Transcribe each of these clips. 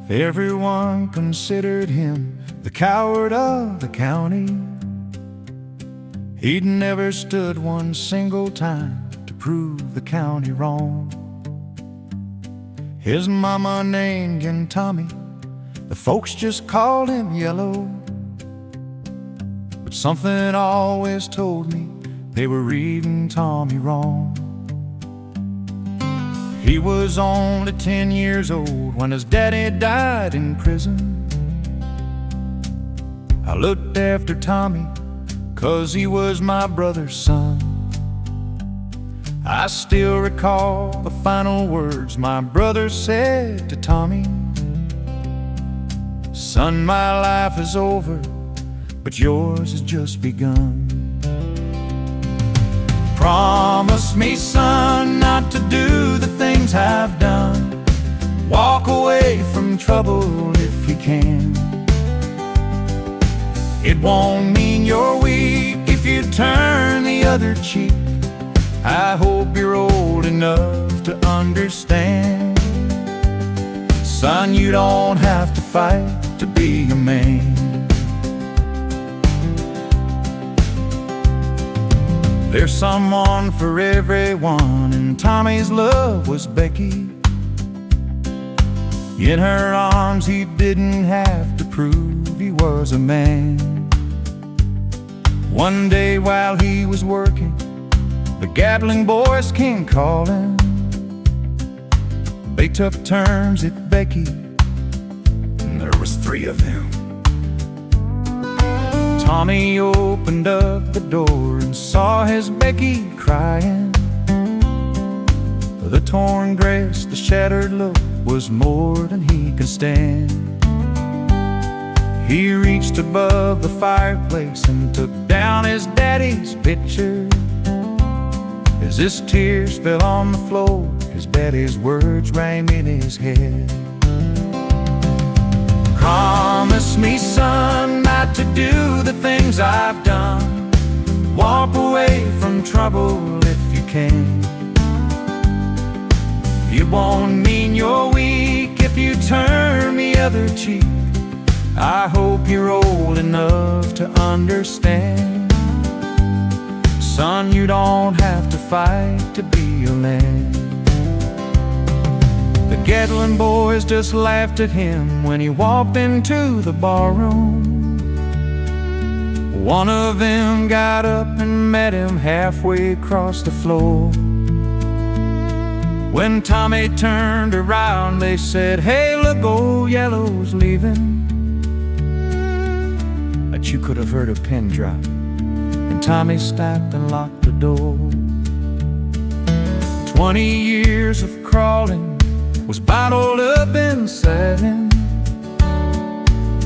Everyone considered him the coward of the county. He'd never stood one single time to prove the county wrong. His mama named him Tommy, the folks just called him Yellow. But something always told me they were reading Tommy wrong. He was only 10 years old when his daddy died in prison. I looked after Tommy 'cause he was my brother's son. I still recall the final words my brother said to Tommy. Son, my life is over, but yours has just begun. Promise me, son, not to do the things I've done. Walk away from trouble if you can. It won't mean you're weak if you turn the other cheek. I hope you're old enough to understand. Son, you don't have to fight to be a man. There's someone for everyone, and Tommy's love was Becky. In her arms he didn't have to prove he was a man. One day while he was working, the Gatling boys came calling. They took turns at Becky, and there was 3 of them. Tommy opened up the door and saw his Becky crying. The torn dress, the shattered look was more than he could stand. He reached above the fireplace and took down his daddy's picture. As his tears fell on the floor, his daddy's words rang in his head. Promise me, son, not to do the things I've done. Walk away from trouble if you can. It won't mean you're weak if you turn the other cheek. I hope you're old enough to understand. Son, you don't have to fight to be a man. The Gatlin boys just laughed at him when he walked into the barroom. One of them got up and met him halfway across the floor. When Tommy turned around, they said, "Hey, look, old Yellow's leaving." But you could have heard a pin drop, and Tommy stopped and locked the door. 20 years of crawling was bottled up inside him.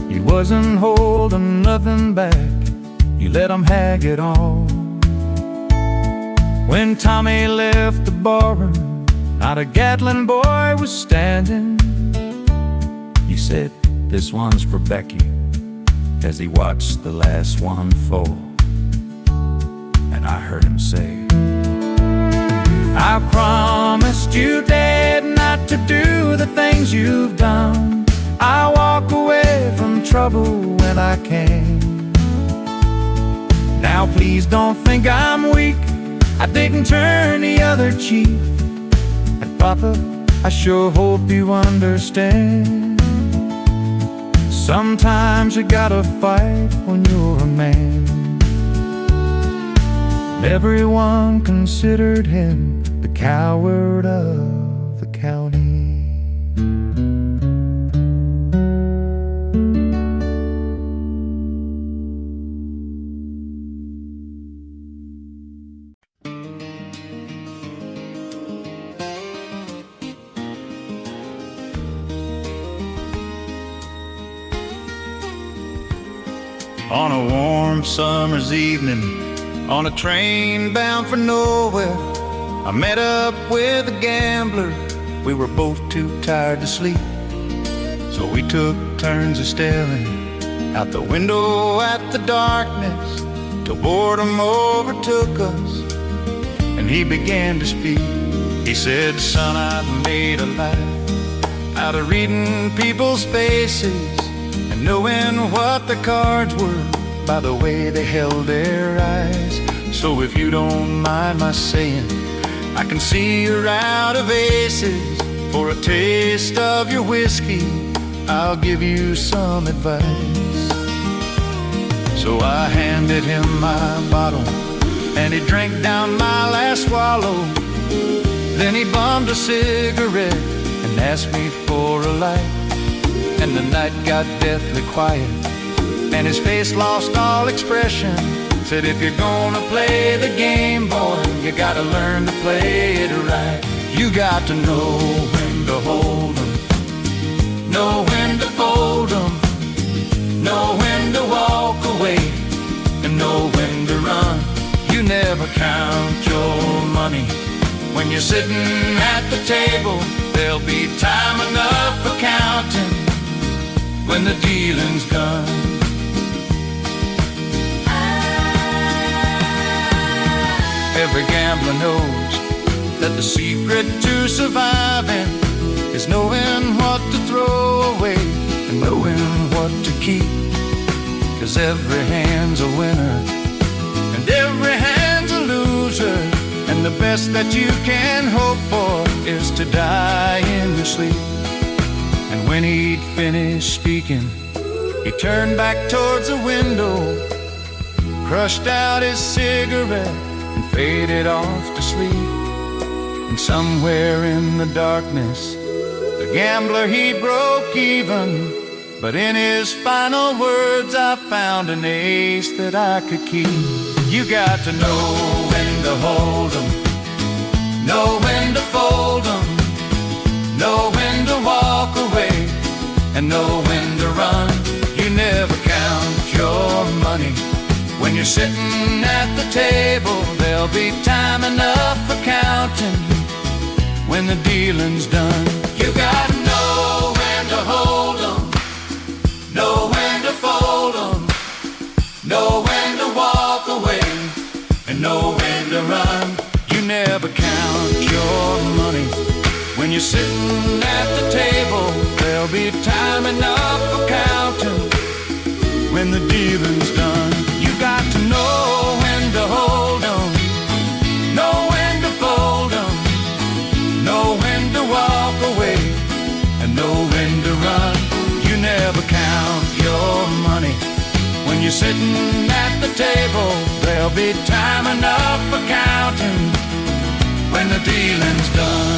He wasn't holding nothing back, he let him have it all. When Tommy left the barroom, not a Gatlin boy was standing. He said, "This one's for Becky," as he watched the last one fall. And I heard him say, "I promised you, Dad, not to do the things you've done. I walk away from trouble when I can. Now please don't think I'm weak, I didn't turn the other cheek. And Papa, I sure hope you understand. Sometimes you gotta fight when you're a man." Everyone considered him the coward of the county. On a warm summer's evening, on a train bound for nowhere, I met up with a gambler. We were both too tired to sleep, so we took turns of staring out the window at the darkness till boredom overtook us and he began to speak. He said, "Son, I've made a life out of reading people's faces and knowing what the cards were by the way they held their eyes. So if you don't mind my saying, I can see you're out of aces. For a taste of your whiskey, I'll give you some advice. So I handed him my bottle, and he drank down my last swallow. Then he bummed a cigarette and asked me for a light. And the night got deathly quiet, and his face lost all expression. Said, if you're gonna play the game, boy, you gotta learn to play it right. You got to know when to hold 'em, know when to fold 'em, know when to walk away, and know when to run. You never count your money when you're sitting at the table. There'll be time enough for counting when the dealing's done. Every gambler knows that the secret to surviving is knowing what to throw away and knowing what to keep. 'Cause every hand's a winner and every hand's a loser, and the best that you can hope for is to die in your sleep. And when he'd finished speaking, he turned back towards the window, crushed out his cigarette and faded off to sleep. And somewhere in the darkness, the gambler, he broke even. But in his final words, I found an ace that I could keep. You got to know when to hold 'em, know when to fold 'em, know when to walk away, and know when to run. You never count your money when you're sitting at the table. There'll be time enough for counting when the dealing's done. You gotta know when to hold 'em, know when to fold 'em, know when to walk away, and know when to run. You never count your money when you're sitting at the table. There'll be time enough for counting when the dealing's done. You got to know when to hold 'em, know when to fold 'em, know when to walk away, and know when to run. You never count your money when you're sitting at the table. There'll be time enough for counting when the dealing's done.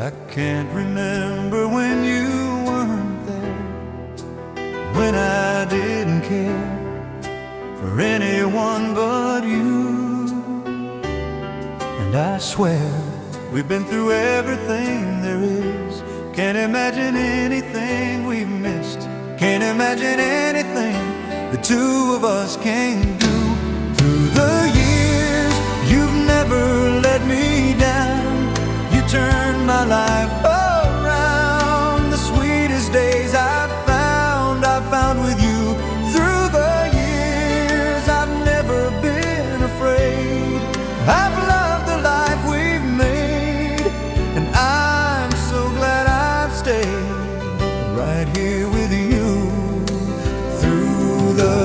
I can't remember when you weren't there, when I didn't care for anyone but you. And I swear we've been through everything there is. Can't imagine anything we've missed, can't imagine anything the two of us can do. Through the years, you've never let me down. You turned my life around. The sweetest days I've found with you. Through the years, I've never been afraid. I've loved the life we've made, and I'm so glad I've stayed right here with you. Through the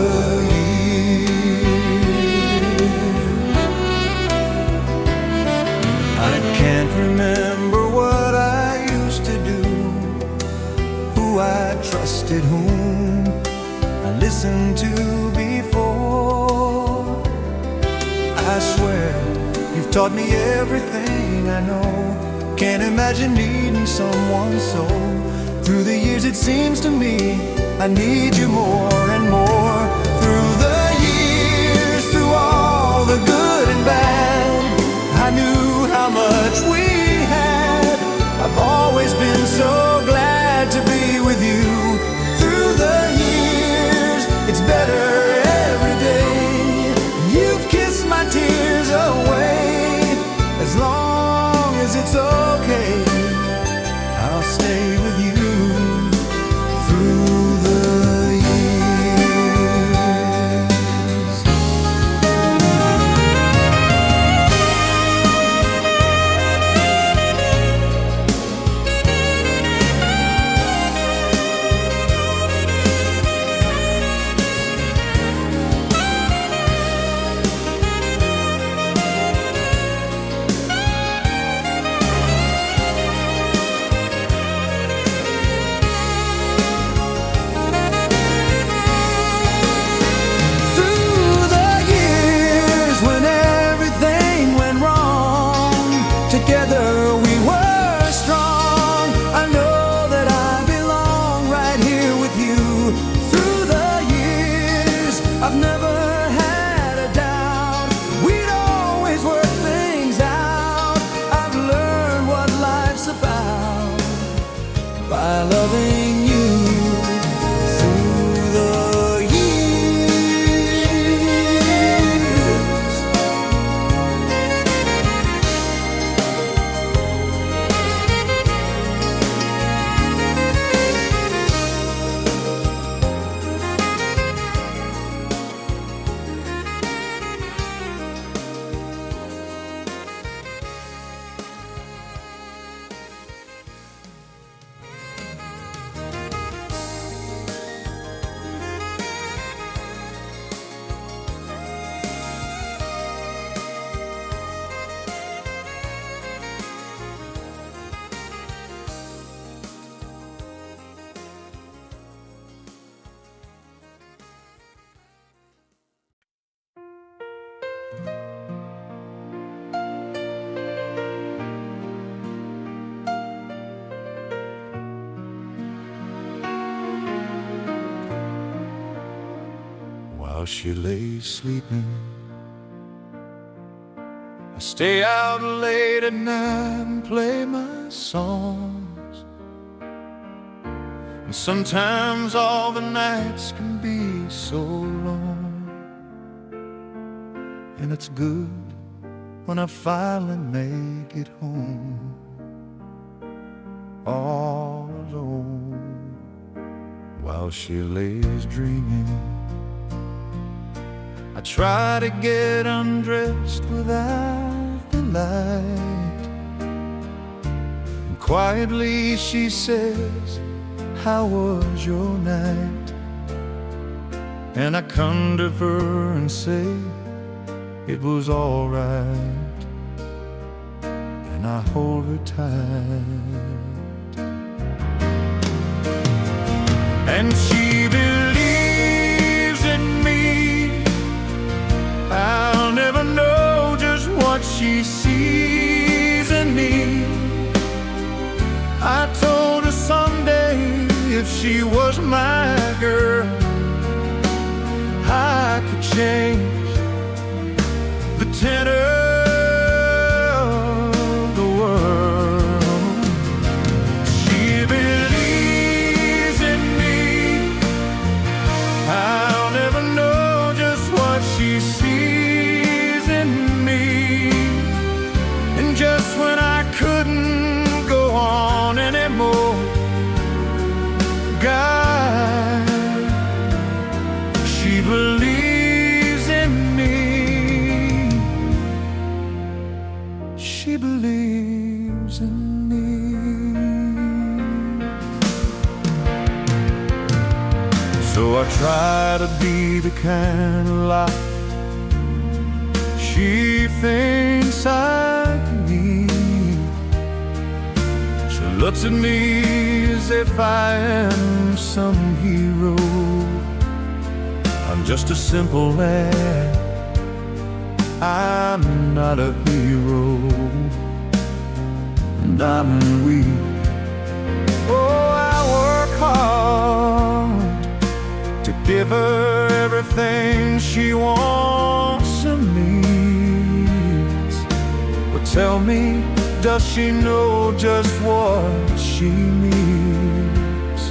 I can't remember what I used to do, who I trusted, whom I listened to before. I swear you've taught me everything I know. Can't imagine needing someone so. Through the years it seems to me I need you more and more. Through the years, through all the good and bad, I knew how much we had. I've always been so glad to be with you. Through the years, it's better every day. You've kissed my tears away, as long as it's okay. while she lays sleeping. I stay out late at night and play my songs, and sometimes all the nights can be so long. And it's good when I finally make it home, all alone, while she lays dreaming. I try to get undressed without the light, and quietly she says, "How was your night?" And I come to her and say, "It was all right," and I hold her tight. And she believes in me. I'll never know just what she sees in me. I told her someday, if she was my girl, I could change the tenor of the world. She believes in me. I'll never know just what she sees in me. And just when I couldn't go on anymore, God, she believes in me. She believes in me. So I try to be the kind of life she thinks I need. She looks at me as if I am some hero. I'm just a simple lad, I'm not a hero, and I'm weak. Oh, I work hard to give her everything she wants and needs. But tell me, does she know just what she needs?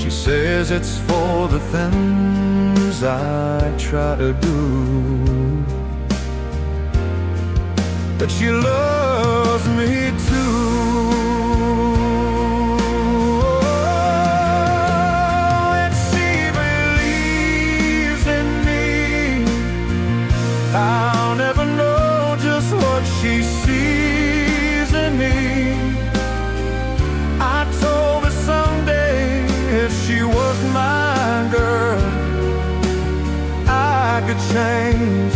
She says it's for the things I try to do, that she loves me too. And she believes in me. I'll never know just what she sees in me. I told her someday, if she was my girl, I could change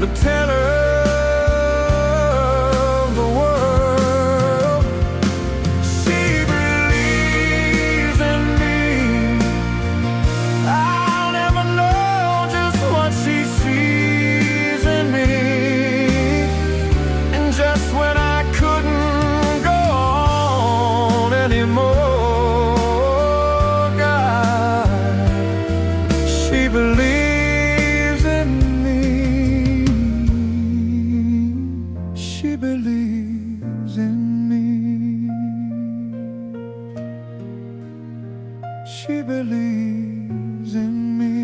the tenor of the world. She believes in me. I'll never know just what she sees in me. And just when I couldn't go on anymore, God, she believes in me. She believes in me. She believes in me.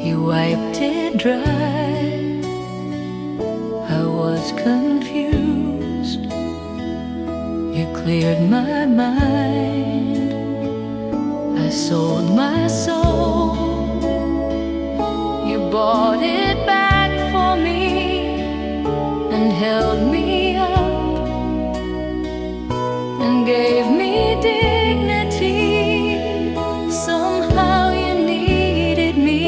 You wiped it dry. I was confused. You cleared my mind. I sold my soul. You bought it back for me and held me up and gave me dignity. Somehow you needed me.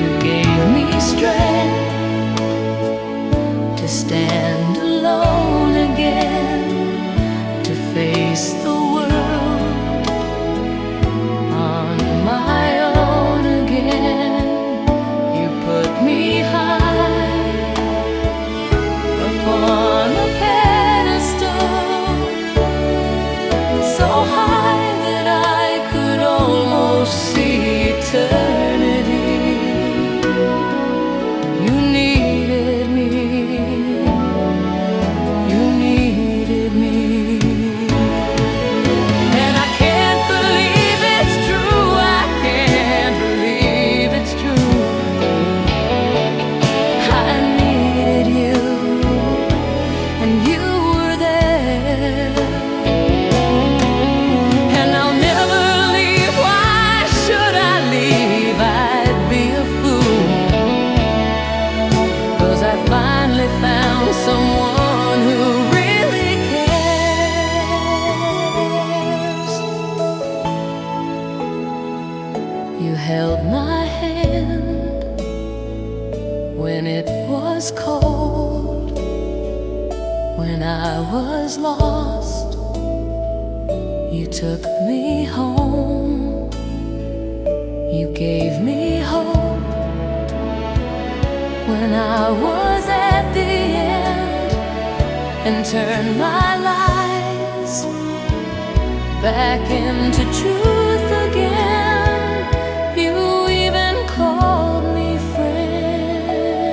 You gave me strength to stand alone again, to face the world on my own again. You put me high upon a pedestal, so high that I could almost see eternity. You needed me. You needed me. And I can't believe it's true. I can't believe it's true. I needed you, and you were there. And I'll never leave. Why should I leave? I'd be a fool, 'cause I finally found someone who really cares. You held my hand when it was cold, when I was lost. You took me home. You gave me hope when I was at the end, and turned my lies back into truth again. You even called me friend.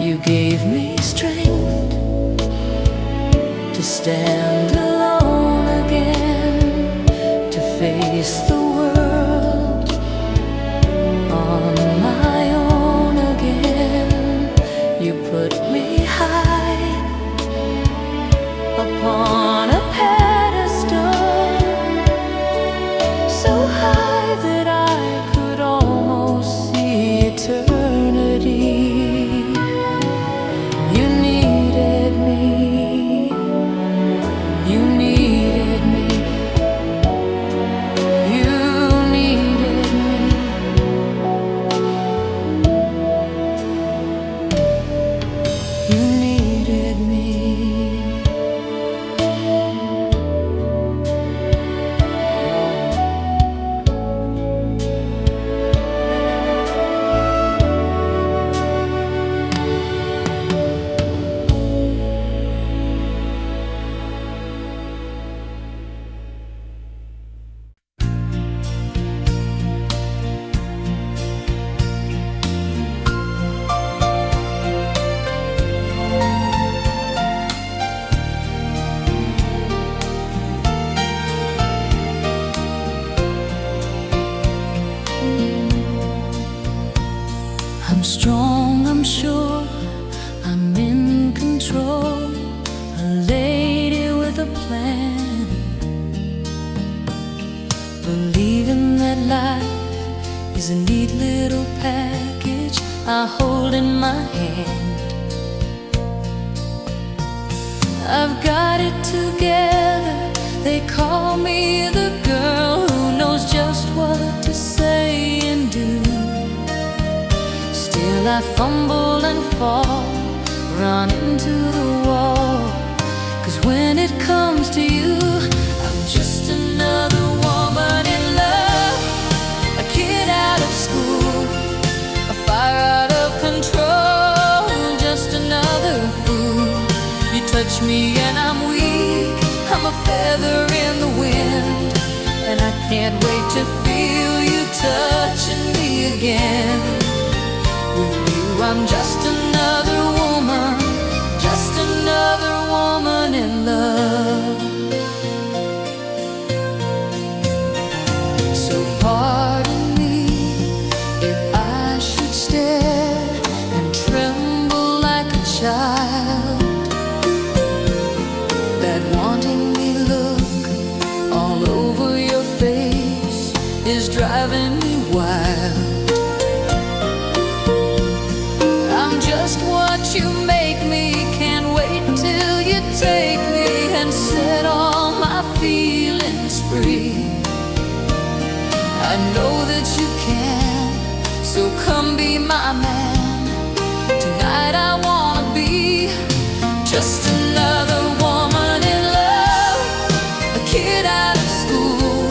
You gave me strength to stand alone again, to face the world on my own again. You put me high upon a pedestal, so high that I could almost see eternity. You needed me. You needed me. You needed me. You needed me. I'm strong, I'm sure, I'm in control, a lady with a plan, believing that life is a neat little package I hold in my hand. I've got it together, they call me the girl who knows just what to say and do. Still I fumble and fall, run into the wall, 'cause when it comes to you, I'm just another woman in love, a kid out of school, a fire out of control, just another fool. You touch me and I'm weak, I'm a feather in the wind, and I can't wait to feel you touching me again. With you I'm just another woman, just another woman in love. is driving me wild. I'm just what you make me, can't wait till you take me and set all my feelings free. I know that you can, so come be my man. Tonight I wanna be just another woman in love, a kid out of school,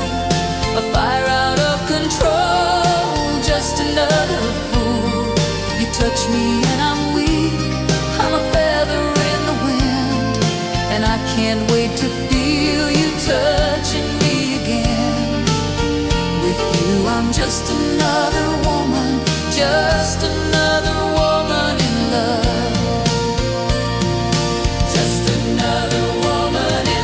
a fire out of control, just another fool. You touch me and I'm weak, I'm a feather in the wind, and I can't wait to feel you touching me again. With you I'm just another woman, just another woman in love. Just another woman in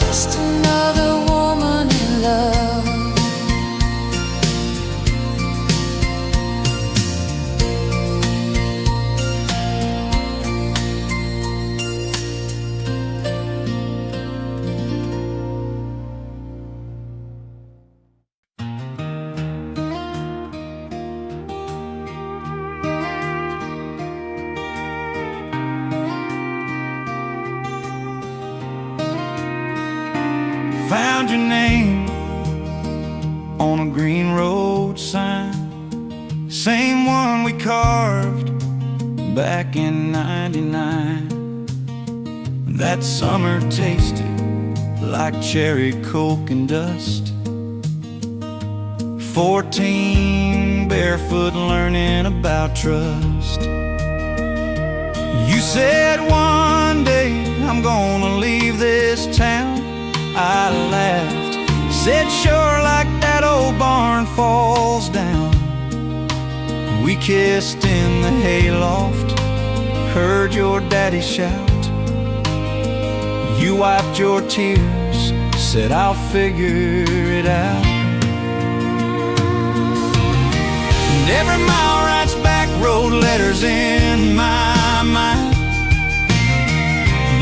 just another woman in love. Found your name on a green road sign, same one we carved back in '99. That summer tasted like cherry coke and dust. 14, barefoot, learning about trust. You said one day I'm gonna leave this town. I laughed, said sure, like that old barn falls down. We kissed in the hayloft, heard your daddy shout. You wiped your tears, said I'll figure it out. And every mile writes back road letters in my mind,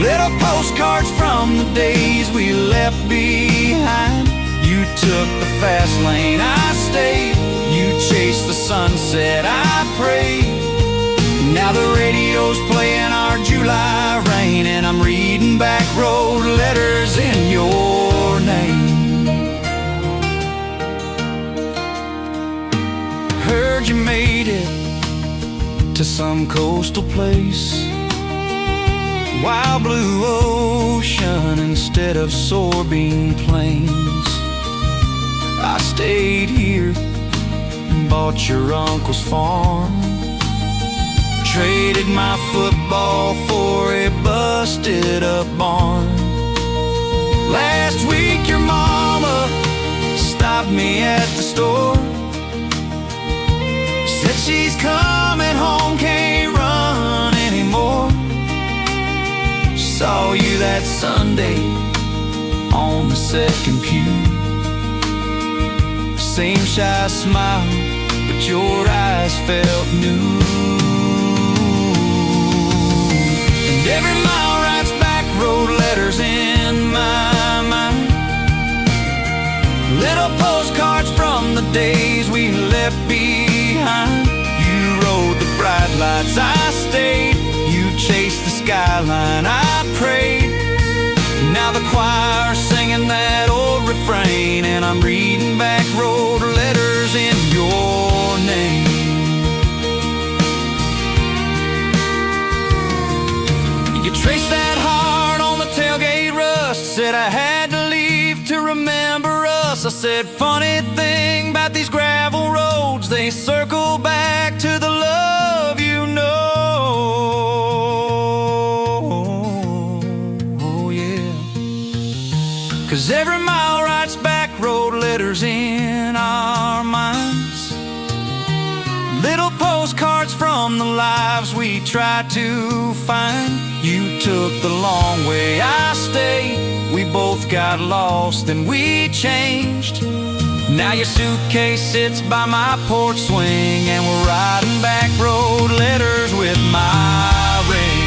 little postcards from the days we left behind. You took the fast lane, I stayed. You chased the sunset, I prayed. Now the radio's playing our July rain, and I'm reading back road letters in your name. Heard you made it to some coastal place, wild blue ocean instead of soybean plains. I stayed here and bought your uncle's farm, traded my football for a busted up barn. Last week your mama stopped me at the store, said she's coming home, can't run anymore. Saw you that Sunday on the second pew, same shy smile, but your eyes felt new. And every mile writes back road letters in my mind, little postcards from the days we left behind. You rode the bright lights, I stayed. You chased the skyline, I prayed. Now the choir's singing that old refrain, and I'm reading back road letters in your name. You traced that heart on the tailgate rust, said I had to leave to remember us. I said, funny thing about these gravel roads, they circle back to the love you know. Oh yeah, 'cause every mile writes back road letters in our minds, little postcards from the lives we try to find. You took the long way, I stayed. We both got lost and we changed. Now your suitcase sits by my porch swing, and we're riding back road letters with my ring.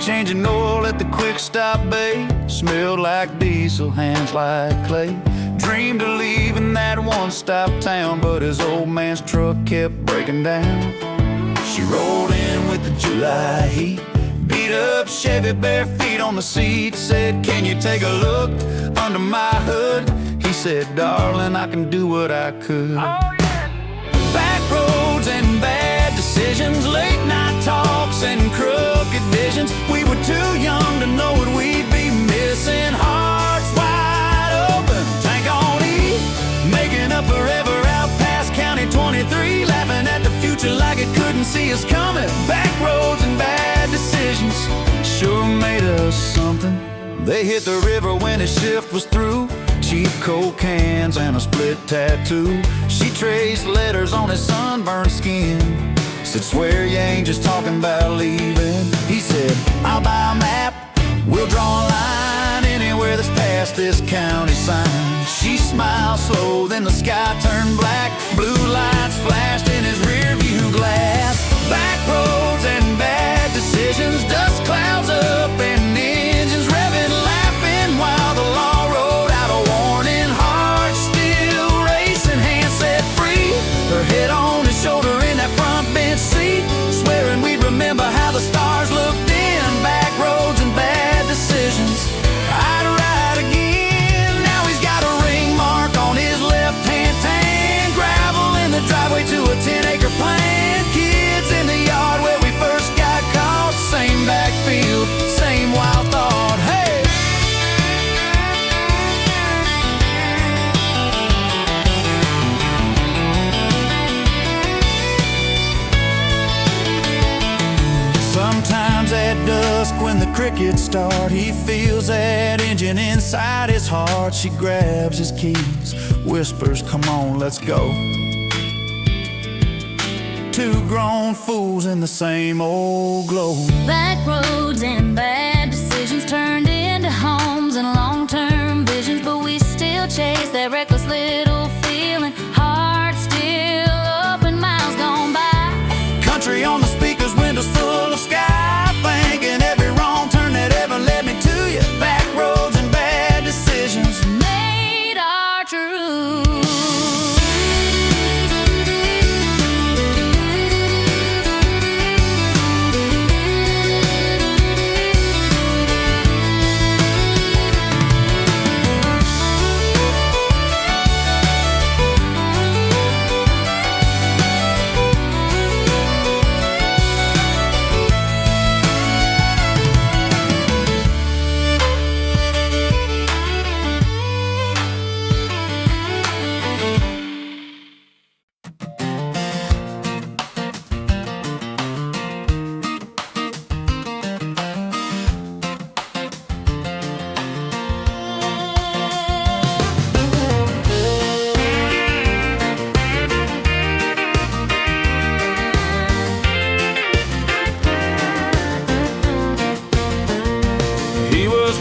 Changing oil at the quick stop bay. Smelled like diesel, hands like clay. Dreamed of leaving that one-stop town, but his old man's truck kept breaking down. She rolled in with the July heat, beat up Chevy, bare feet on the seat. Said, can you take a look under my hood? He said, darling, I can do what I could. Oh, yeah. Back roads and bad decisions, late night talks and crooked visions. We were too young to know what we'd be missing. Hearts wide open, tank on E, making up forever out past County 23, laughing at the future like it couldn't see us coming. Back roads and bad decisions sure made us something. They hit the river when his shift was through. Cheap Coke cans and a split tattoo. She traced letters on his sunburned skin. Said, swear you ain't just talking about leaving. He said, I'll buy a map, we'll draw a line anywhere that's past this county sign. She smiled slow, then the sky turned black. Blue lights flashed in his rear view glass. Back roads and bad decisions, dust clouds up and engines revving, laughing while the law rode out a warning. Heart still racing, hands set free, her head on his shoulder in that front bench seat, swearing we'd remember how the stars looked in. Back roads and bad decisions, I'd ride again. Now he's got a ring mark on his left-hand tan, gravel in the driveway to a 10-acre plant. Kids in the yard where we first got caught, same backfield, same wild thought. Hey! Sometimes at dusk when the crickets start, he feels that engine inside his heart. She grabs his keys, whispers, come on, let's go. Two grown fools in the same old glow. Back roads and bad decisions turned into homes and long-term visions, but we still chase that reckless little feeling. Heart still open, miles gone by. Country on the speakers, windows full of sky, thinking every wrong turn that ever led me to you. Back roads and bad decisions Made our truth.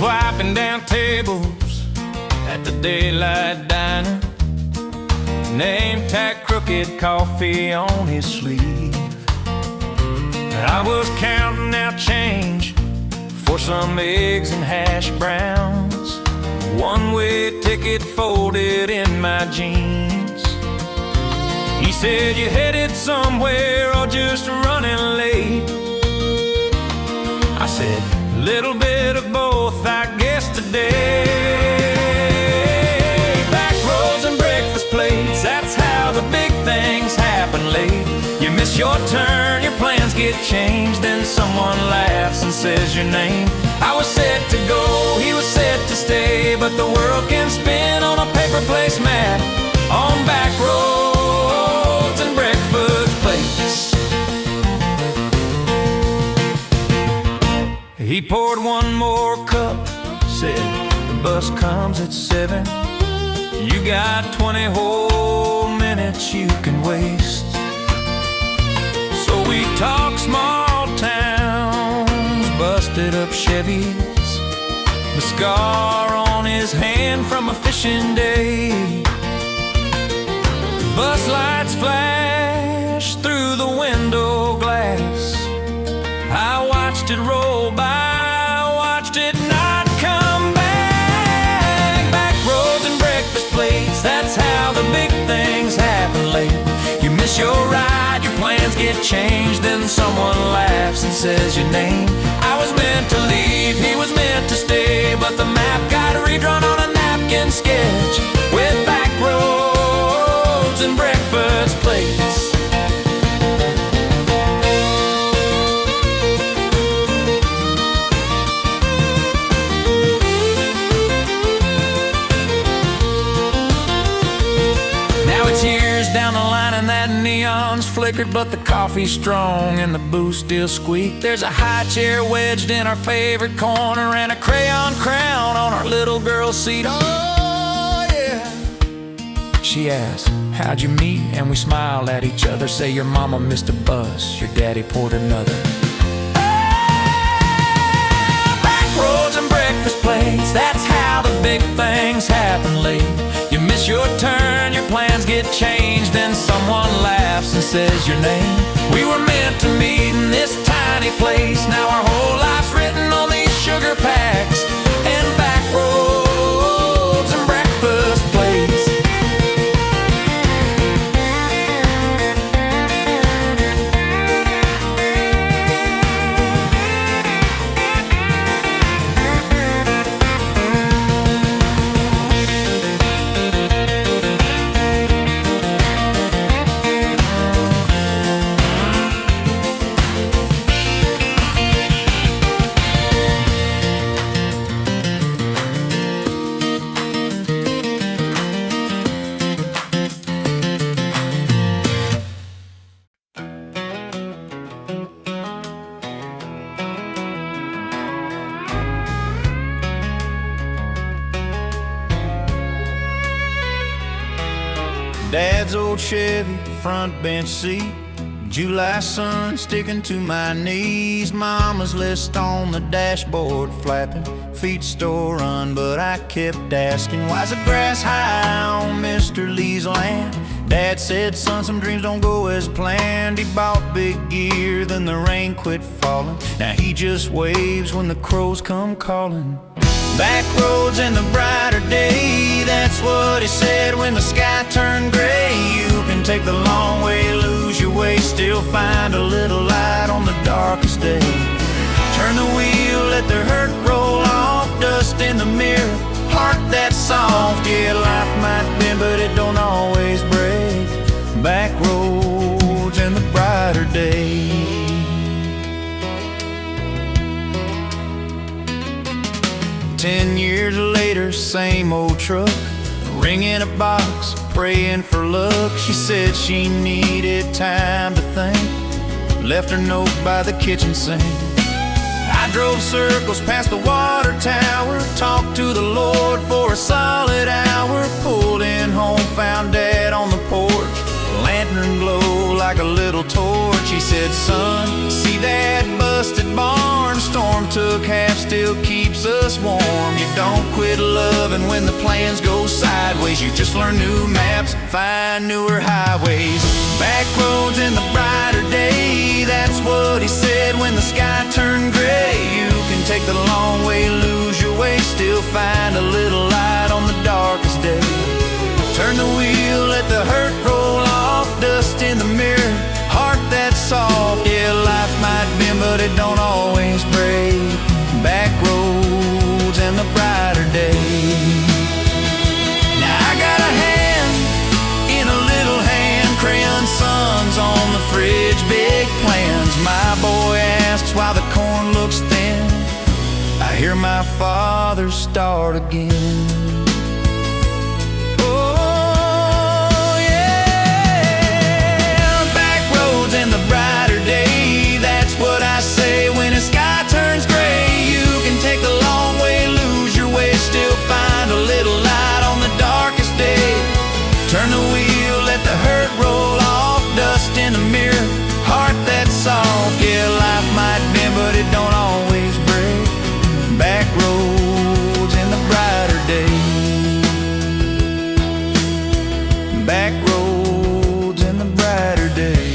Wiping down tables at the Daylight Diner, name tag crooked coffee on his sleeve. I was counting out change for some eggs and hash browns, one-way ticket folded in my jeans. said you headed somewhere or just running late. I said, little bit of both, I guess today. Back roads and breakfast plates, that's how the big things happen late. You miss your turn, your plans get changed, then someone laughs and says your name. I was set to go, he was set to stay, but the world can spin on a paper placemat, on back roads and breakfast plates. He poured one more cup, said, the bus comes at 7. You got 20 whole minutes you can waste. So we talk small towns, busted up Chevys, the scar on his hand from a fishing day. Bus lights flash through the window glass. I watched it roll by, watched it not come back. Back roads and breakfast plates, that's how the big things happen late. You miss your ride, your plans get changed, then someone laughs and says your name. I was meant to leave, he was meant to stay, but the map got redrawn on a napkin sketch with back roads and breakfast plates. Down the line and that neon's flickered, but the coffee's strong and the booze still squeak. There's a high chair wedged in our favorite corner and a crayon crown on our little girl's seat. Oh yeah. She asked, how'd you meet? And we smiled at each other. Say your mama missed a bus, your daddy poured another. Back roads and breakfast plates, that's how the big things happen late. You miss your turn, your plans get changed, then someone laughs and says your name. We were meant to meet in this tiny place. Now our whole life's written on these sugar packs and back roads and breakfast plates. Dad's old Chevy, front bench seat, July sun sticking to my knees. Mama's list on the dashboard flapping, feet store run, but I kept asking, why's the grass high on Mr. Lee's land? Dad said, son, some dreams don't go as planned. He bought big gear, then the rain quit falling. Now he just waves when the crows come calling. Back roads and the brighter day, that's what he said when the sky turned gray. You can take the long way, lose your way, still find a little light on the darkest day. Turn the wheel, let the hurt roll off, dust in the mirror, heart that's soft. Yeah, life might bend, but it don't always break. Back roads and the brighter day. 10 years later, same old truck, ringing a box, praying for luck. She said she needed time to think, left her note by the kitchen sink. I drove circles past the water tower, talked to the Lord for a solid hour, pulled in home, found Dad on the porch, lantern glow like a little torch. He said, son, see that busted barn? Storm took half, still keeps us warm. You don't quit loving when the plans go sideways. You just learn new maps, find newer highways. Back roads in the brighter day, that's what he said when the sky turned gray. You can take the long way, lose your way, still find a little light on the darkest day. Turn the wheel, let the hurt roll off, dust rests while the corn looks thin. I hear my father start again. Oh yeah, back roads in the brighter day. That's what I say when the sky turns gray. You can take the long way, lose your way, still find a little light on the darkest day. Turn the wheel, let the hurt roll off, dust in the mirror, heart that's soft. Yeah, life might bend, but it don't always break. Back roads in the brighter day. Back roads in the brighter day.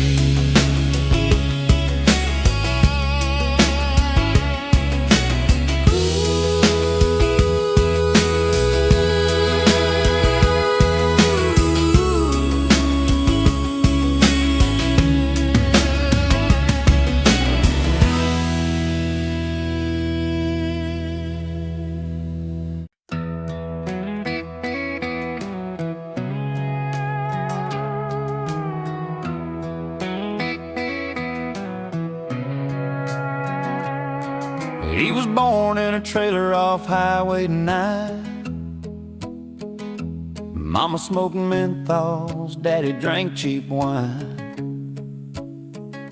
He was born in a trailer off Highway 9. Mama smoked menthols, daddy drank cheap wine.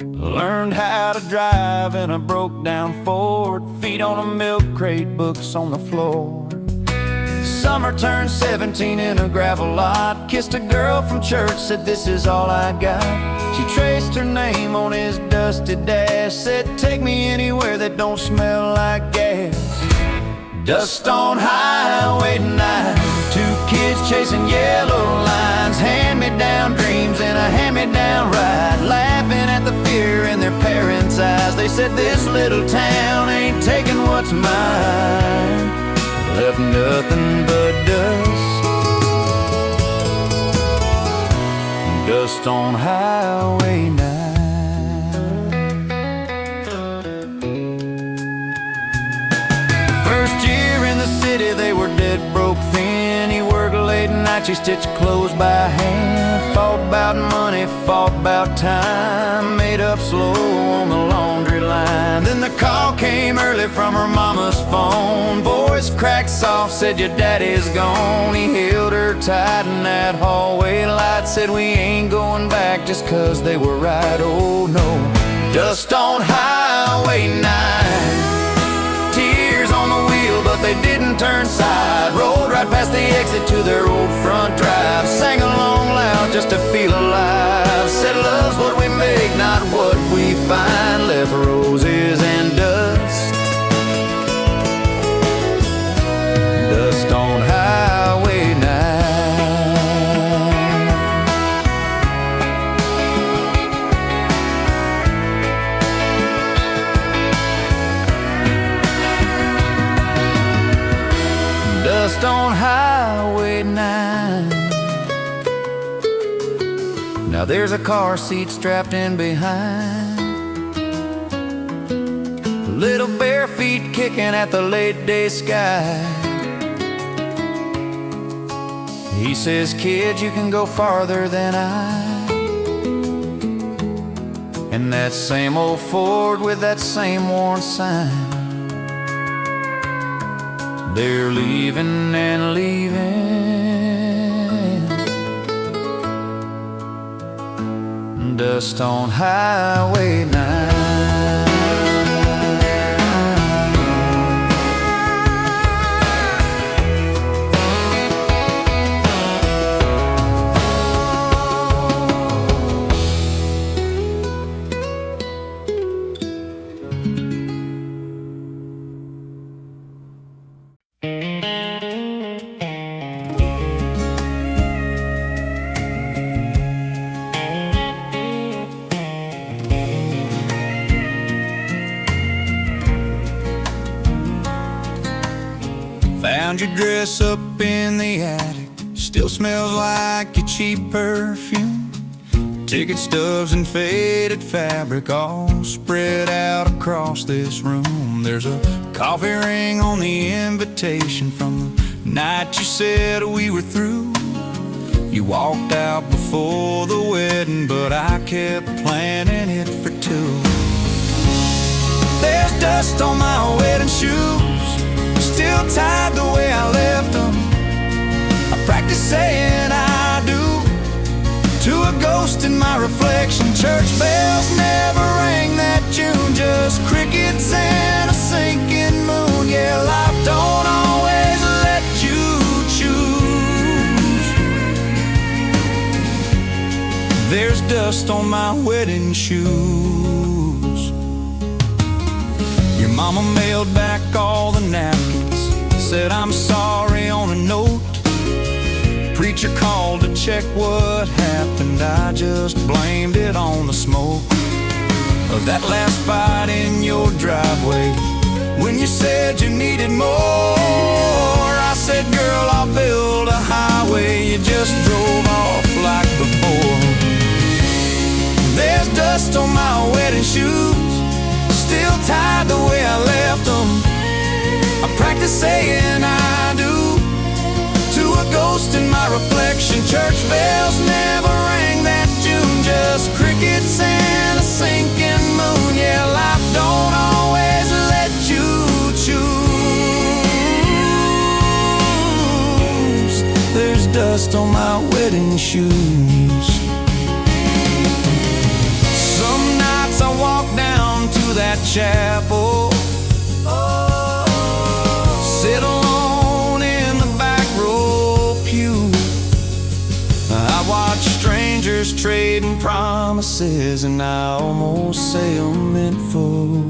Learned how to drive in a broke down Ford, feet on a milk crate, books on the floor. Summer turned 17 in a gravel lot, kissed a girl from church, said this is all I got. She traced her name on his dusty dash, said take me anywhere that don't smell like gas. Dust on Highway 9, two kids chasing yellow lines, hand-me-down dreams in a hand-me-down ride, laughing at the fear in their parents' eyes. They said this little town ain't taking what's mine. Left nothing but dust, dust on Highway 9. First year in the city, they were dead broke thin. He worked late at night, she stitched clothes by hand. Fought about money, fought about time, made up slow on the laundry line. Then the call came early from her mama's phone. Voice cracked soft, said your daddy's gone. He held her tight in that hallway light, said we ain't going back just 'cause they were right. Oh no, dust on Highway 9, tears on the wheel but they didn't turn side. Rolled right past the exit to their old front drive, sang along loud just to feel alive. Said love's what we make, not what we find. Left roses and dust, dust on Highway 9. Dust on Highway 9. Now there's a car seat strapped in behind, little bare feet kicking at the late day sky. He says, kid, you can go farther than I. And that same old Ford with that same worn sign, they're leaving and leaving, dust on Highway 9. Found your dress up in the attic, still smells like your cheap perfume. Ticket stubs and faded fabric all spread out across this room. There's a coffee ring on the invitation from the night you said we were through. You walked out before the wedding, but I kept planning it for two. dust on my wedding shoes, still tied the way I left them. I practice saying I do to a ghost in my reflection. Church bells never rang that June, just crickets and a sinking moon. Yeah, life don't always let you choose. There's dust on my wedding shoes. Your mama mailed back all the napkins, said I'm sorry on a note. Preacher called to check what happened, I just blamed it on the smoke of that last fight in your driveway when you said you needed more. I said, girl, I'll build a highway. You just drove off like before. There's dust on my wedding shoes, still tied the way I left them. I practice saying I do to a ghost in my reflection. Church bells never rang that June, just crickets and a sinking moon. Yeah, life don't always let you choose. There's dust on my wedding shoes. Some nights I walk down to that chapel, sit alone in the back row pew. I watch strangers trading promises, and I almost say I'm in full.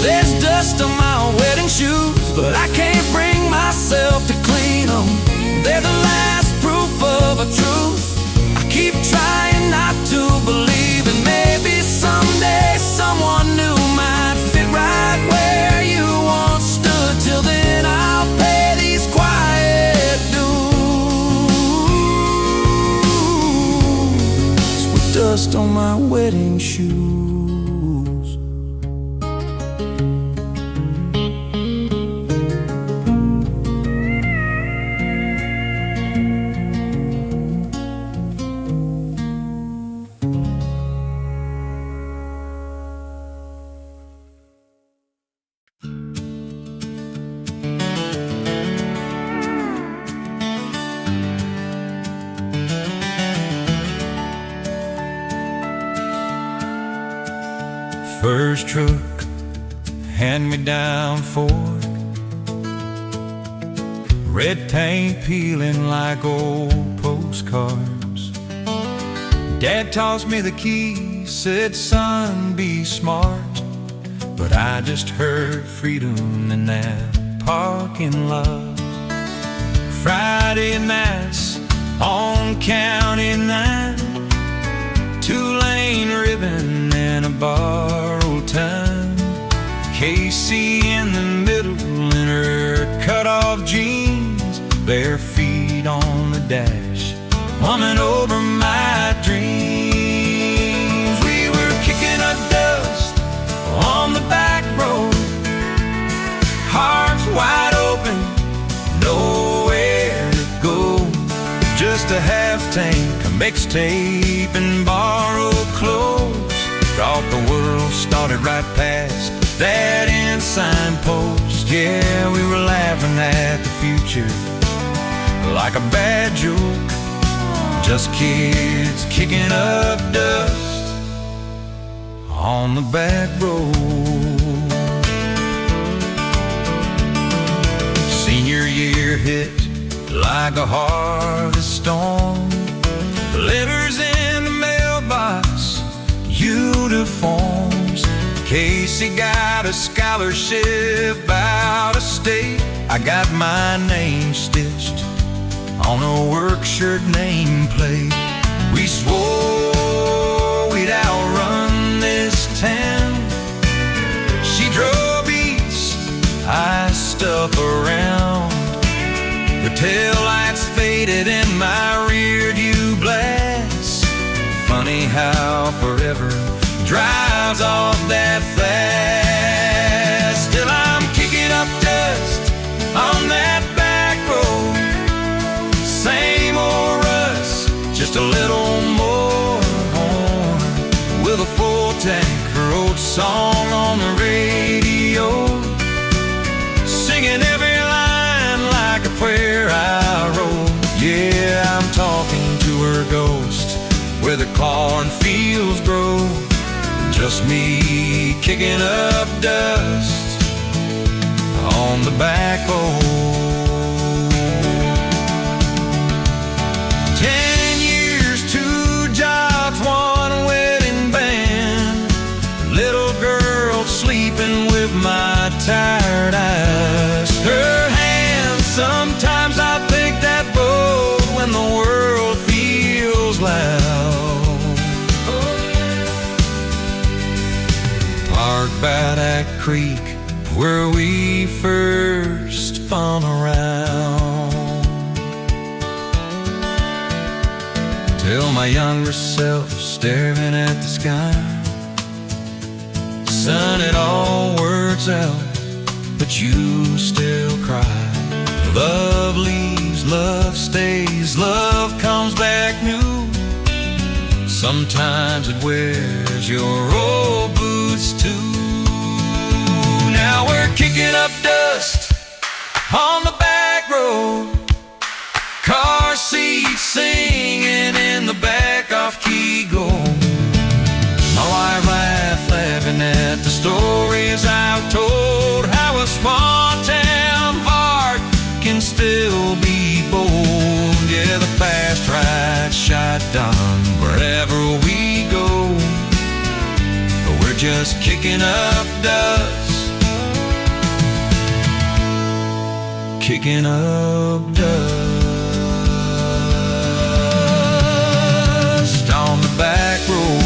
There's dust on my wedding shoes, but I can't bring myself to clean them. They're the last proof of a truth I keep trying not to believe. And maybe someday someone new might fit right where you once stood. Till then I'll pay these quiet dues with dust on my wedding shoes. First truck, hand-me-down Ford, red paint peeling like old postcards. Dad tossed me the keys, said, son, be smart. But I just heard freedom in that parking lot. Friday nights on county line, 2-lane ribbon and a borrowed time. Casey in the middle in her cut-off jeans, bare feet on the dash, humming over my dreams. We were kicking up dust on the back road, hearts wide open, nowhere to go. Just a half tank, a mixtape, and borrowed clothes. Thought the world started right past that ensign post. Yeah, we were laughing at the future like a bad joke, just kids kicking up dust on the back road. Senior year hit like a harvest storm, letters in the mailbox, uniforms. Casey got a scholarship out of state. I got my name stitched on a work shirt nameplate. We swore we'd outrun this town. She drove east, I stuck around. The taillights faded in my rearview glass. Funny how forever drives off that fast. Still I'm kicking up dust on that back road. Same old Russ, just a little more horn, with a full tank song on the radio, singing every line like a prayer I wrote. Yeah, I'm talking to her ghost where the cornfields grow. Just me kicking up dust on the back road. 10 years, 2 jobs, 1 wedding band, little girl sleeping with my tired eyes. Her hands, sometimes I think that boat when the world feels loud. Parked by that creek where we first spun around. Tell my younger self staring at the sky, son, it all works out, but you still cry. Love leaves, love stays, love comes back new. Sometimes it wears your old boots too. Now we're kicking up dust on the back road, car seats singing in the back off-key glow. My wife laughed, laughing at the stories I've told, how a small town heart can still be bold. Yeah, the fast ride shot down wherever we go, but we're just kicking up dust, kicking up dust on the back road.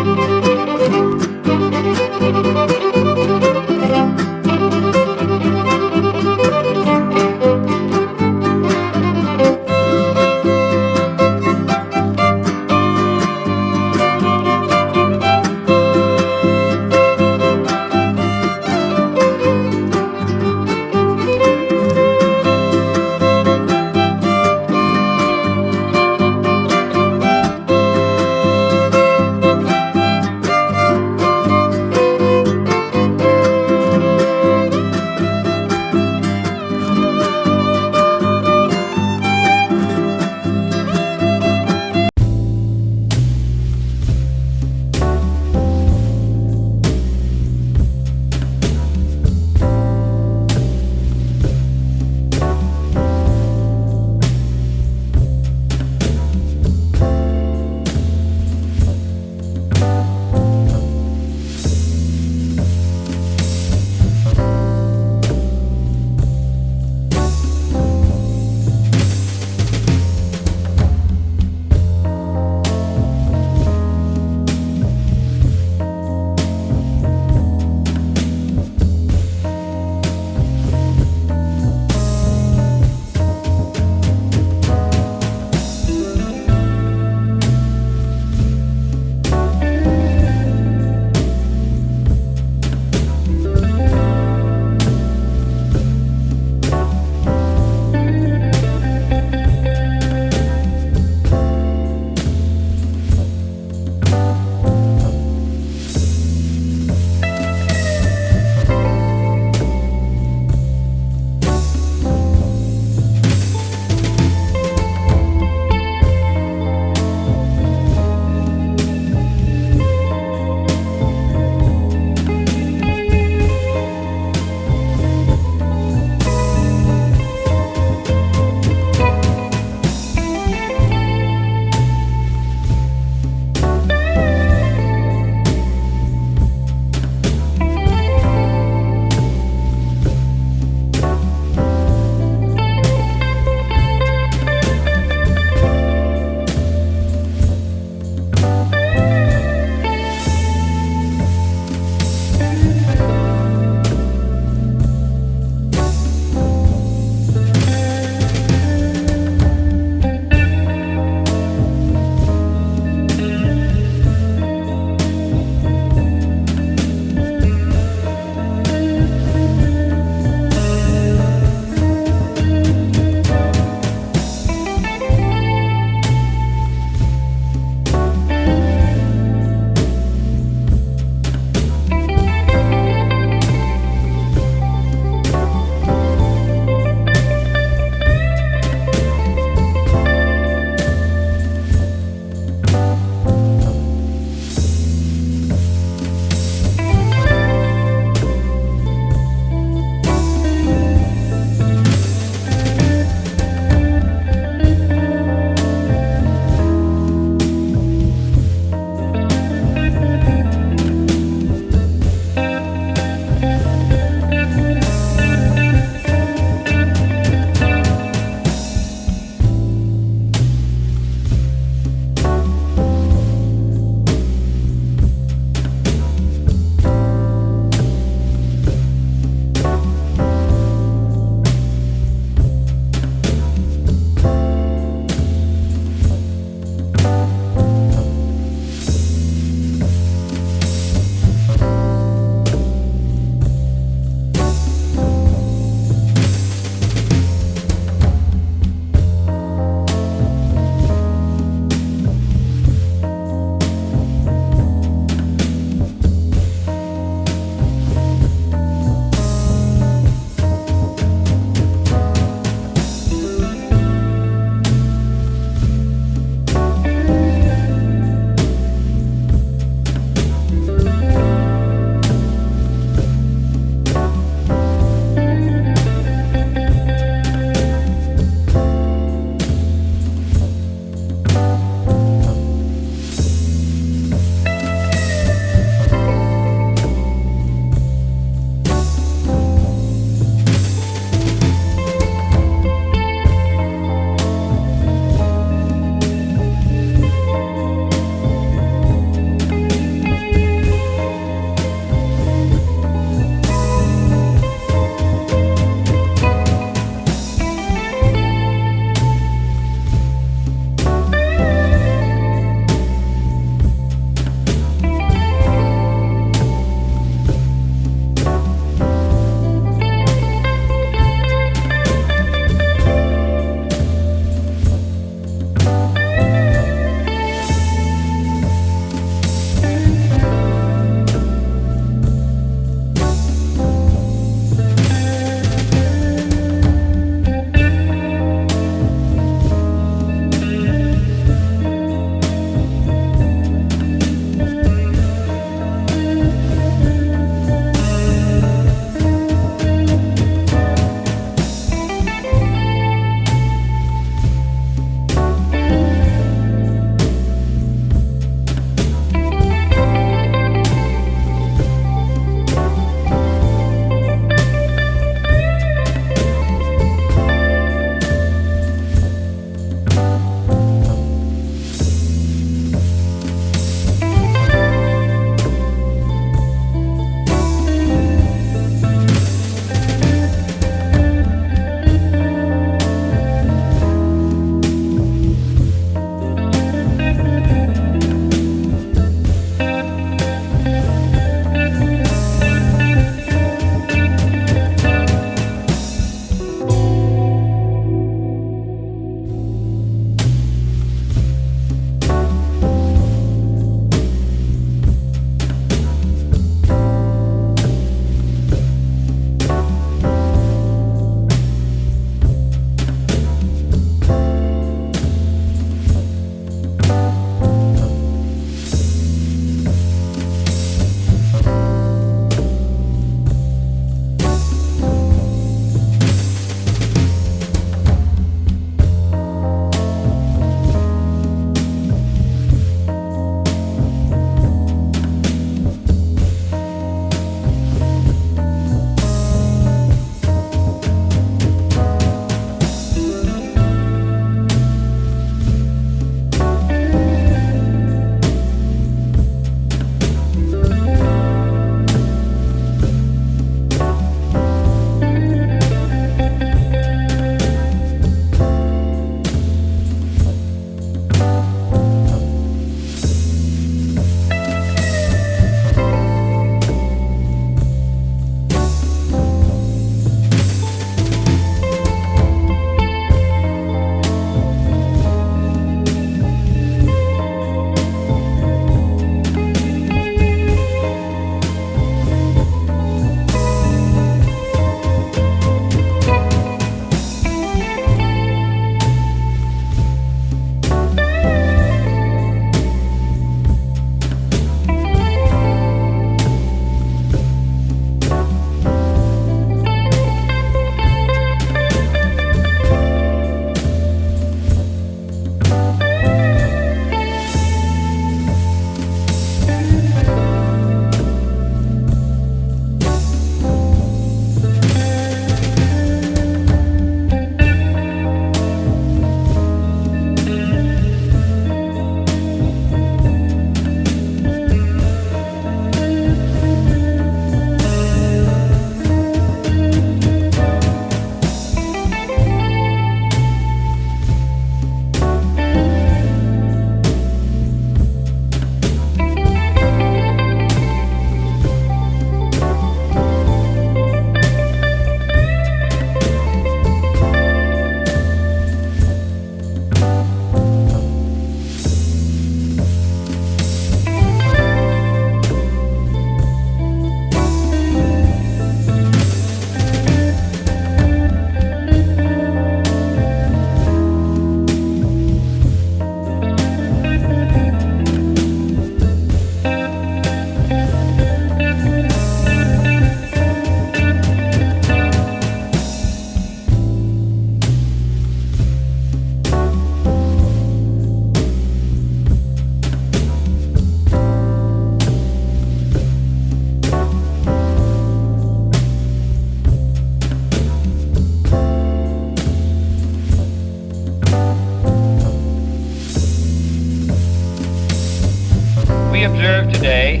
observe today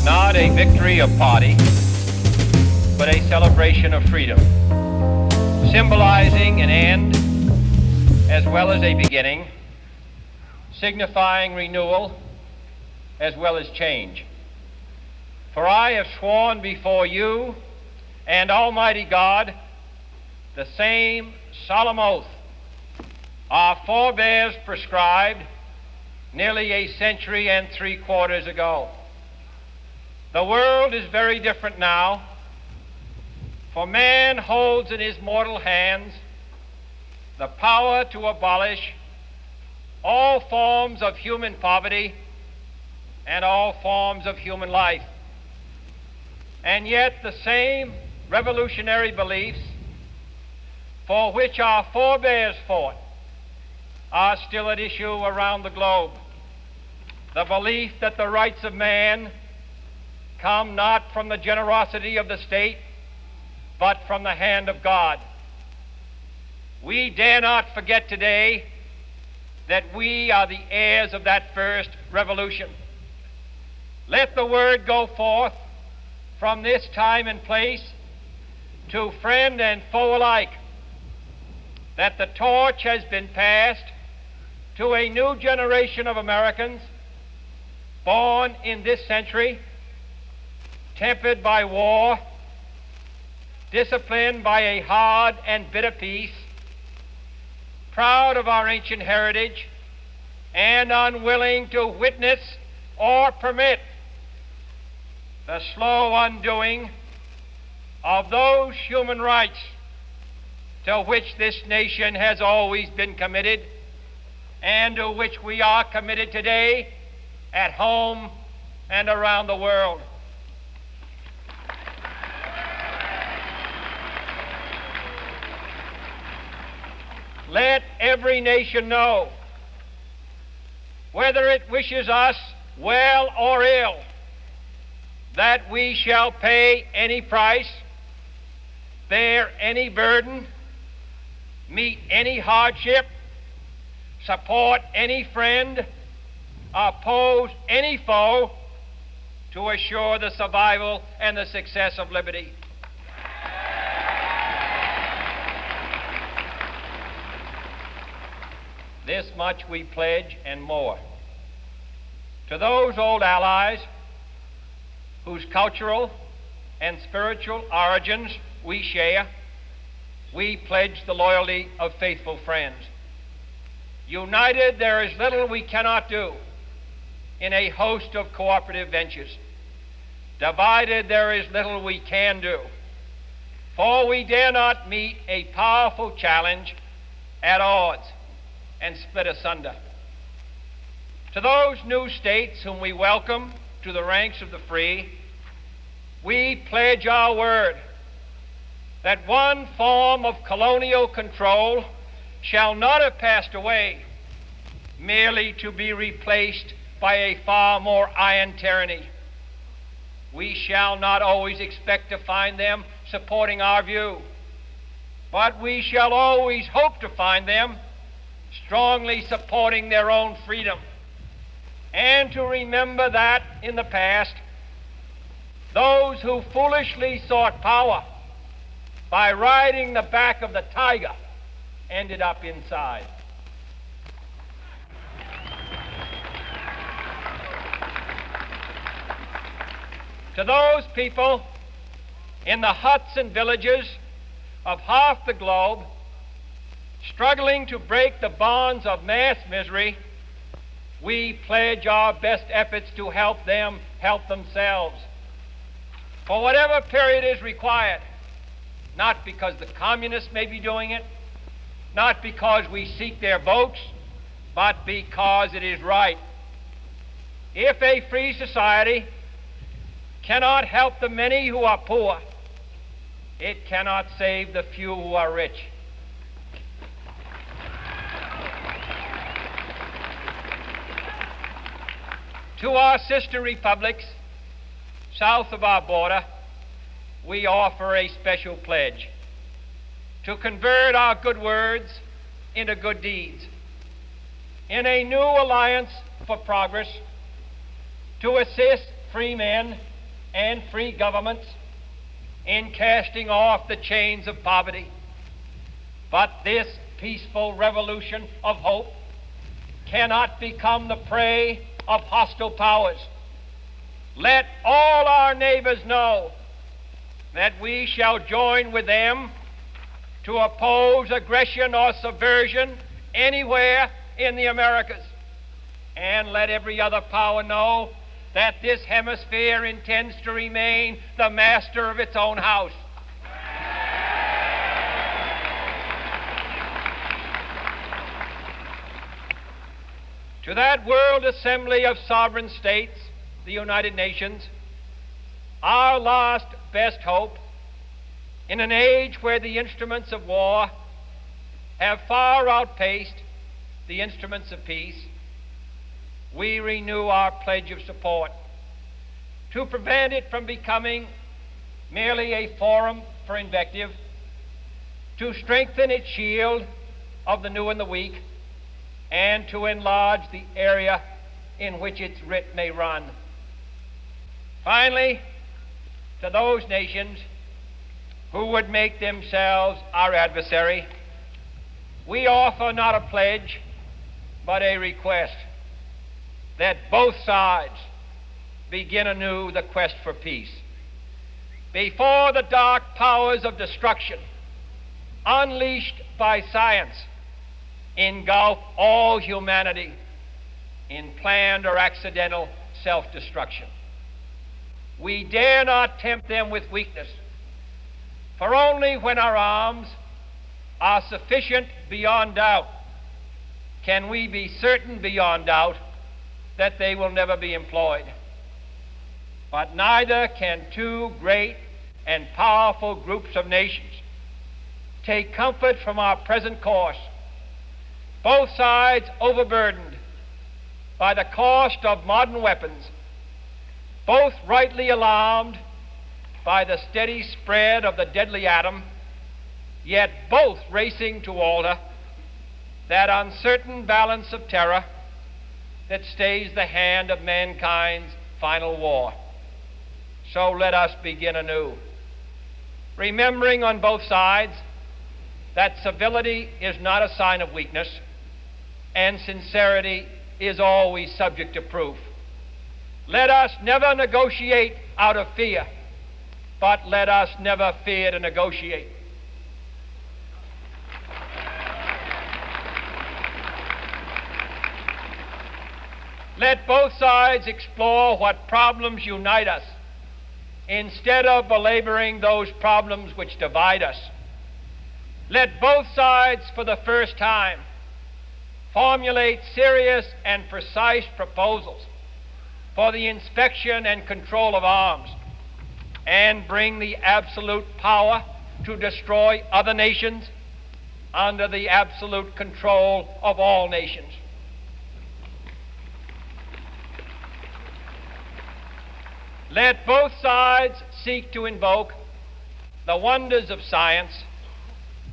not a victory of party, but a celebration of freedom, symbolizing an end as well as a beginning, signifying renewal as well as change. For I have sworn before you and Almighty God the same solemn oath our forebears prescribed nearly a century and 3/4 ago. The world is very different now, for man holds in his mortal hands the power to abolish all forms of human poverty and all forms of human life. And yet the same revolutionary beliefs for which our forebears fought are still at issue around the globe. The belief that the rights of man come not from the generosity of the state, but from the hand of God. We dare not forget today that we are the heirs of that first revolution. Let the word go forth from this time and place to friend and foe alike that the torch has been passed to a new generation of Americans born in this century, tempered by war, disciplined by a hard and bitter peace, proud of our ancient heritage, and unwilling to witness or permit the slow undoing of those human rights to which this nation has always been committed and to which we are committed today at home and around the world. Let every nation know, whether it wishes us well or ill, that we shall pay any price, bear any burden, meet any hardship, support any friend, oppose any foe to assure the survival and the success of liberty. This much we pledge and more. To those old allies whose cultural and spiritual origins we share, we pledge the loyalty of faithful friends. United, there is little we cannot do in a host of cooperative ventures. Divided, there is little we can do, for we dare not meet a powerful challenge at odds and split asunder. To those new states whom we welcome to the ranks of the free, we pledge our word that one form of colonial control shall not have passed away, merely to be replaced by a far more iron tyranny. We shall not always expect to find them supporting our view, but we shall always hope to find them strongly supporting their own freedom, and to remember that in the past, those who foolishly sought power by riding the back of the tiger ended up inside. To those people in the huts and villages of half the globe struggling to break the bonds of mass misery, we pledge our best efforts to help them help themselves for whatever period is required, not because the communists may be doing it, not because we seek their votes, but because it is right. If a free society cannot help the many who are poor, it cannot save the few who are rich. To our sister republics south of our border, we offer a special pledge to convert our good words into good deeds. In a new alliance for progress, to assist free men and free governments in casting off the chains of poverty. But this peaceful revolution of hope cannot become the prey of hostile powers. Let all our neighbors know that we shall join with them to oppose aggression or subversion anywhere in the Americas. And let every other power know that this hemisphere intends to remain the master of its own house. To that World Assembly of Sovereign States, the United Nations, our last best hope, in an age where the instruments of war have far outpaced the instruments of peace, we renew our pledge of support to prevent it from becoming merely a forum for invective, to strengthen its shield of the new and the weak, and to enlarge the area in which its writ may run. Finally, to those nations who would make themselves our adversary, we offer not a pledge, but a request that both sides begin anew the quest for peace. Before the dark powers of destruction, unleashed by science, engulf all humanity in planned or accidental self-destruction. We dare not tempt them with weakness, for only when our arms are sufficient beyond doubt can we be certain beyond doubt that they will never be employed. But neither can two great and powerful groups of nations take comfort from our present course, both sides overburdened by the cost of modern weapons, both rightly alarmed by the steady spread of the deadly atom, yet both racing to alter that uncertain balance of terror that stays the hand of mankind's final war. So let us begin anew, remembering on both sides that civility is not a sign of weakness, and sincerity is always subject to proof. Let us never negotiate out of fear, but let us never fear to negotiate. Let both sides explore what problems unite us, instead of belaboring those problems which divide us. Let both sides, for the first time, formulate serious and precise proposals for the inspection and control of arms, and bring the absolute power to destroy other nations under the absolute control of all nations. Let both sides seek to invoke the wonders of science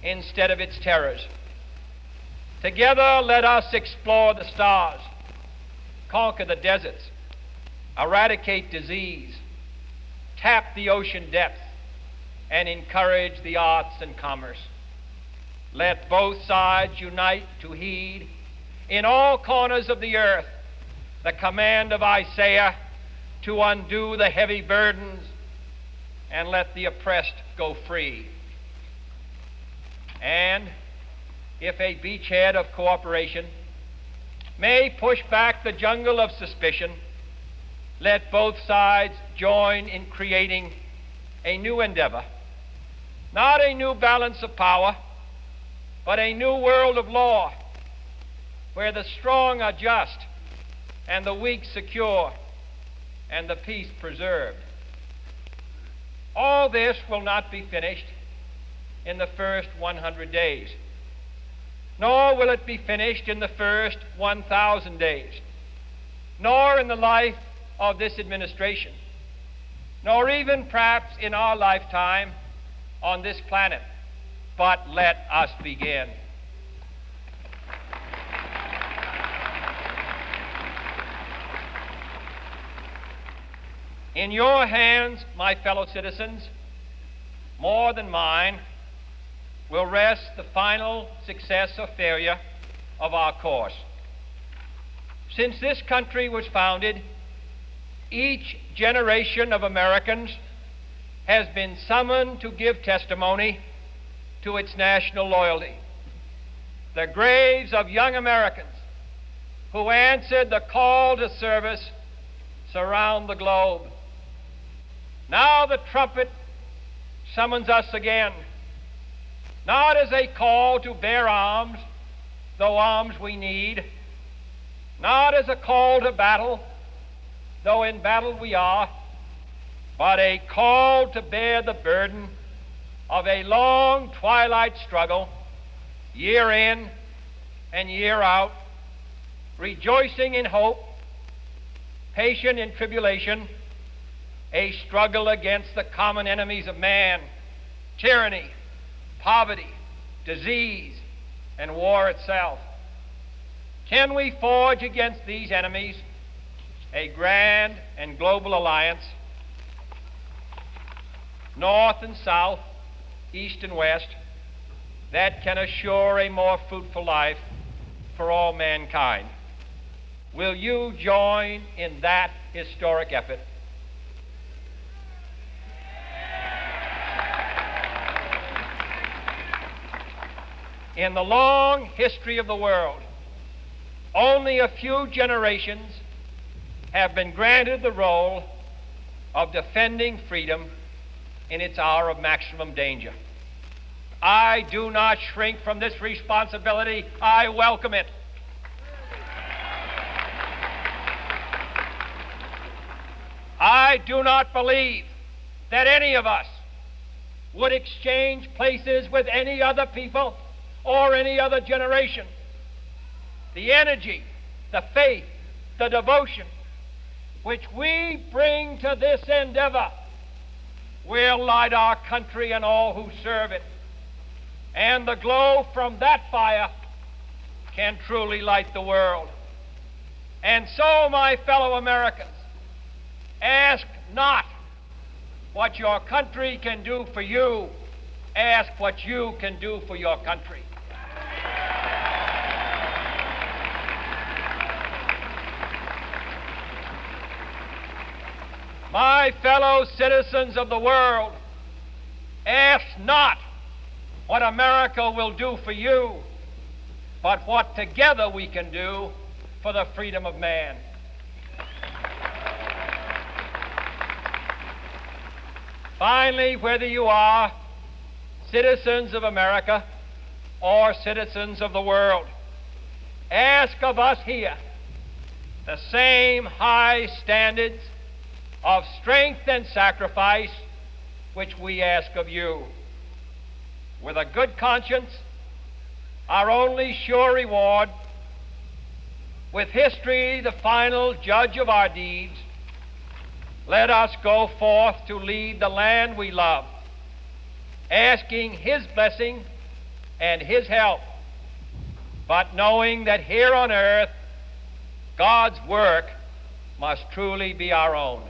instead of its terrors. Together, let us explore the stars, conquer the deserts, eradicate disease, tap the ocean depth, and encourage the arts and commerce. Let both sides unite to heed in all corners of the earth the command of Isaiah to undo the heavy burdens and let the oppressed go free. And if a beachhead of cooperation may push back the jungle of suspicion, let both sides join in creating a new endeavor, not a new balance of power, but a new world of law, where the strong are just and the weak secure and the peace preserved. All this will not be finished in the first 100 days, nor will it be finished in the first 1,000 days, nor in the life of this administration, nor even perhaps in our lifetime on this planet. But let us begin. In your hands, my fellow citizens, more than mine, will rest the final success or failure of our course. Since this country was founded, each generation of Americans has been summoned to give testimony to its national loyalty. The graves of young Americans who answered the call to service surround the globe. Now the trumpet summons us again, not as a call to bear arms, though arms we need, not as a call to battle, though in battle we are, but a call to bear the burden of a long twilight struggle, year in and year out, rejoicing in hope, patient in tribulation, a struggle against the common enemies of man, tyranny, poverty, disease, and war itself. Can we forge against these enemies a grand and global alliance, north and south, east and west, that can assure a more fruitful life for all mankind? Will you join in that historic effort? In the long history of the world, only a few generations have been granted the role of defending freedom in its hour of maximum danger. I do not shrink from this responsibility. I welcome it. I do not believe that any of us would exchange places with any other people or any other generation. The energy, the faith, the devotion which we bring to this endeavor will light our country and all who serve it. And the glow from that fire can truly light the world. And so, my fellow Americans, ask not what your country can do for you, ask what you can do for your country. My fellow citizens of the world, ask not what America will do for you, but what together we can do for the freedom of man. Finally, whether you are citizens of America or citizens of the world, ask of us here the same high standards of strength and sacrifice which we ask of you. With a good conscience, our only sure reward, with history the final judge of our deeds, let us go forth to lead the land we love, asking His blessing and His help, but knowing that here on earth God's work must truly be our own.